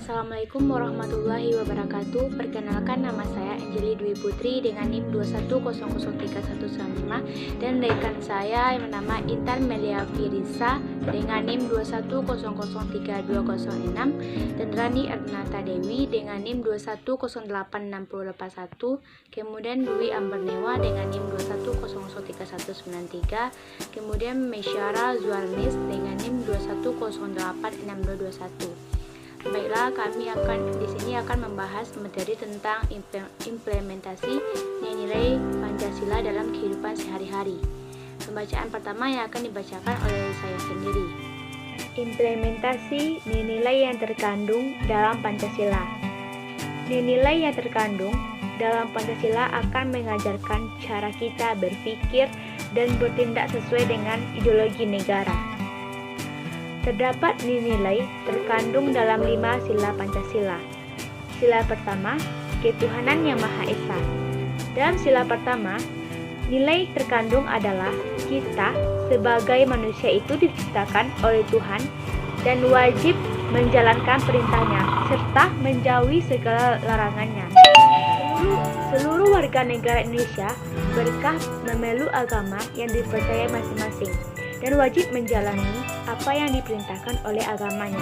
Assalamualaikum warahmatullahi wabarakatuh. Perkenalkan, nama saya Anjeli Dwi Putri dengan NIM 210031195 dan rekan saya yang bernama Intan Melia Firisa dengan NIM 210032006 dan Rani Ernata Dewi dengan NIM 2108681, kemudian Dwi Ambernewa dengan NIM 2103193, kemudian Mesyara Zuarnis dengan NIM 210862221. Baiklah, kami di sini akan membahas materi tentang implementasi nilai Pancasila dalam kehidupan sehari-hari. Pembacaan pertama yang akan dibacakan oleh saya sendiri. Implementasi nilai yang terkandung dalam Pancasila. Nilai yang terkandung dalam Pancasila akan mengajarkan cara kita berpikir dan bertindak sesuai dengan ideologi negara. Terdapat nilai terkandung dalam 5 sila Pancasila. Sila pertama, ketuhanan yang Maha Esa. Dalam sila pertama, nilai terkandung adalah kita sebagai manusia itu diciptakan oleh Tuhan dan wajib menjalankan perintahnya serta menjauhi segala larangannya. Seluruh warga negara Indonesia berhak memeluk agama yang dipercaya masing-masing dan wajib menjalani apa yang diperintahkan oleh agamanya.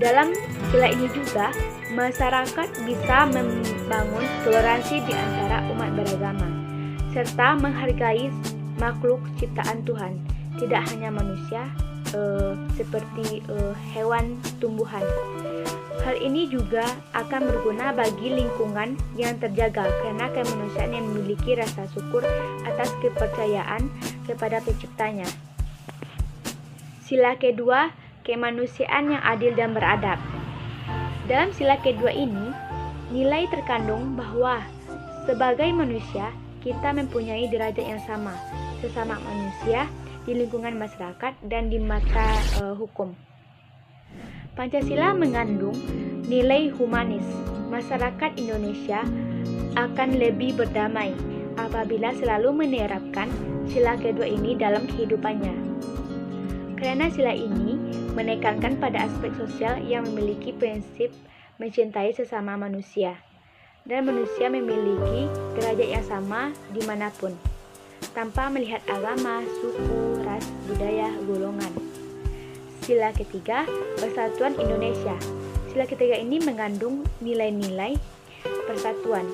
Dalam sila ini juga, masyarakat bisa membangun toleransi di antara umat beragama, serta menghargai makhluk ciptaan Tuhan, tidak hanya manusia, seperti hewan, tumbuhan. Hal ini juga akan berguna bagi lingkungan yang terjaga karena kemanusiaan yang memiliki rasa syukur atas kepercayaan kepada penciptanya. Sila kedua, kemanusiaan yang adil dan beradab. Dalam sila kedua ini, nilai terkandung bahwa sebagai manusia kita mempunyai derajat yang sama, sesama manusia di lingkungan masyarakat dan di mata hukum. Pancasila mengandung nilai humanis. Masyarakat Indonesia akan lebih berdamai apabila selalu menerapkan sila kedua ini dalam kehidupannya. Karena sila ini menekankan pada aspek sosial yang memiliki prinsip mencintai sesama manusia, dan manusia memiliki derajat yang sama dimanapun, tanpa melihat agama, suku, ras, budaya, golongan. Sila ketiga, Persatuan Indonesia. Sila ketiga ini mengandung nilai-nilai persatuan.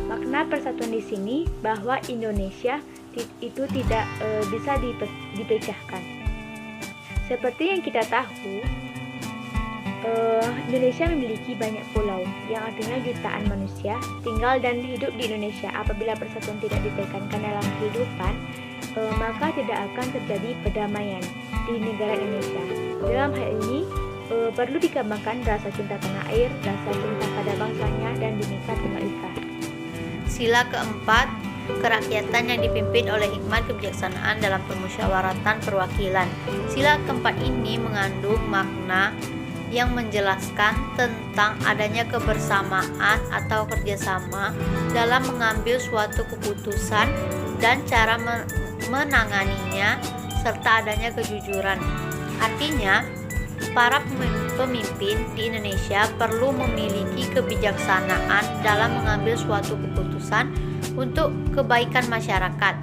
Makna persatuan di sini bahwa Indonesia itu tidak bisa dipecahkan. Seperti yang kita tahu, Indonesia memiliki banyak pulau, yang artinya jutaan manusia tinggal dan hidup di Indonesia. Apabila persatuan tidak ditekankan dalam kehidupan, maka tidak akan terjadi perdamaian di negara Indonesia. Dalam hal ini, perlu dikembangkan rasa cinta tanah air, rasa cinta pada bangsanya, dan Bhinneka Tunggal Ika. Sila keempat, kerakyatan yang dipimpin oleh hikmat kebijaksanaan dalam permusyawaratan perwakilan. Sila keempat ini mengandung makna yang menjelaskan tentang adanya kebersamaan atau kerjasama dalam mengambil suatu keputusan dan cara menanganinya, serta adanya kejujuran. Artinya, para pemimpin di Indonesia perlu memiliki kebijaksanaan dalam mengambil suatu keputusan untuk kebaikan masyarakat.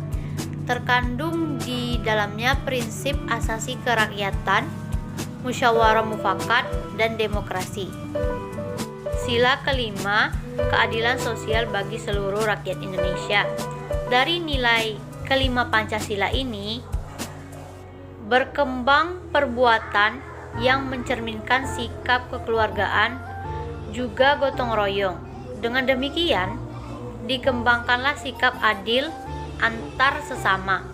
Terkandung di dalamnya prinsip asasi kerakyatan, musyawarah mufakat, dan demokrasi. Sila kelima, keadilan sosial bagi seluruh rakyat Indonesia. Dari nilai kelima Pancasila ini, berkembang perbuatan yang mencerminkan sikap kekeluargaan, juga gotong royong. Dengan demikian, dikembangkanlah sikap adil antar sesama,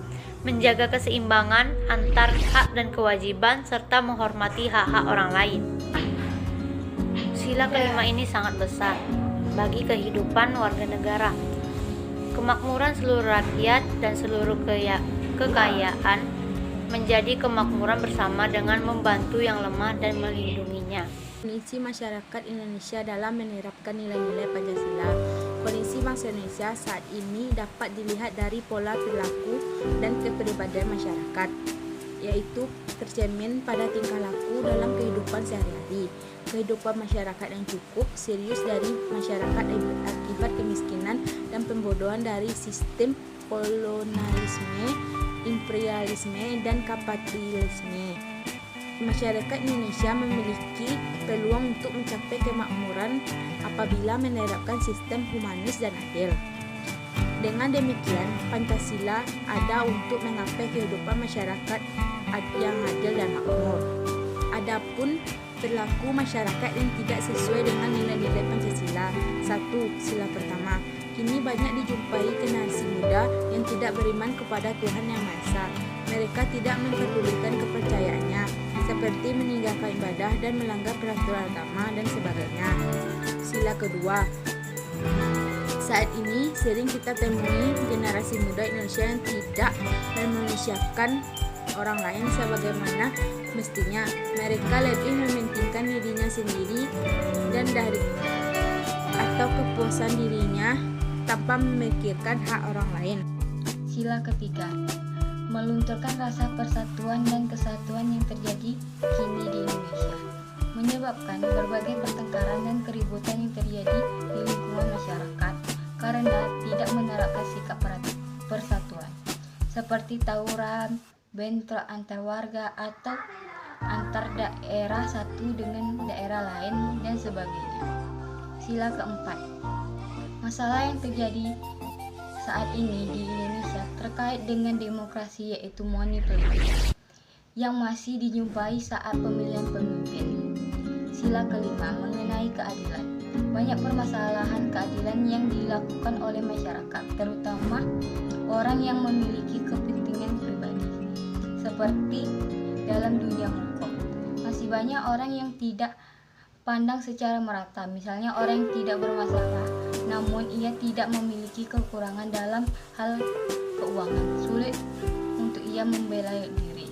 menjaga keseimbangan antar hak dan kewajiban, serta menghormati hak-hak orang lain. Sila kelima ini sangat besar bagi kehidupan warga negara. Kemakmuran seluruh rakyat dan seluruh kekayaan menjadi kemakmuran bersama dengan membantu yang lemah dan melindunginya. Kondisi masyarakat Indonesia dalam menerapkan nilai-nilai Pancasila. Kondisi bangsa Indonesia saat ini dapat dilihat dari pola perilaku dan kepribadian masyarakat. yaitu tercermin pada tingkah laku dalam kehidupan sehari-hari, kehidupan masyarakat yang cukup, serius dari masyarakat akibat kemiskinan dan pembodohan dari sistem kolonialisme, imperialisme, dan kapitalisme. Masyarakat Indonesia memiliki peluang untuk mencapai kemakmuran apabila menerapkan sistem humanis dan adil. Dengan demikian, Pancasila ada untuk menggapai kehidupan masyarakat yang adil dan makmur. Adapun perilaku masyarakat yang tidak sesuai dengan nilai-nilai Pancasila. 1. Sila pertama. Kini banyak dijumpai generasi muda yang tidak beriman kepada Tuhan Yang Maha Esa. Mereka tidak memperdulikan kepercayaannya, seperti meninggalkan ibadah dan melanggar peraturan agama dan sebagainya. Sila kedua. Saat ini sering kita temui generasi muda Indonesia yang tidak memanusiakan orang lain sebagaimana mestinya. Mereka lebih mementingkan dirinya sendiri dan atau kepuasan dirinya tanpa memikirkan hak orang lain. Sila ketiga, melunturkan rasa persatuan dan kesatuan yang terjadi kini di Indonesia, menyebabkan berbagai pertengkaran dan keributan yang terjadi di lingkungan masyarakat karena tidak menerapkan sikap persatuan, seperti tawuran, bentrok antar warga atau antar daerah satu dengan daerah lain dan sebagainya. Sila keempat, masalah yang terjadi saat ini di Indonesia terkait dengan demokrasi, yaitu money politik yang masih dijumpai saat pemilihan pemimpin. Sila kelima, mengenai keadilan. Banyak permasalahan keadilan yang dilakukan oleh masyarakat, terutama orang yang memiliki kepentingan pribadi, seperti dalam dunia hukum. Masih banyak orang yang tidak pandang secara merata, misalnya orang yang tidak bermasalah, namun ia tidak memiliki kekurangan dalam hal keuangan, sulit untuk ia membela diri.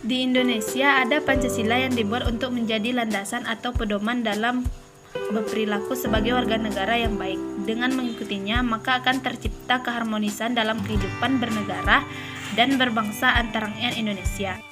Di Indonesia ada Pancasila yang dibuat untuk menjadi landasan atau pedoman dalam berperilaku sebagai warga negara yang baik. Dengan mengikutinya, maka akan tercipta keharmonisan dalam kehidupan bernegara dan berbangsa antara rakyat Indonesia.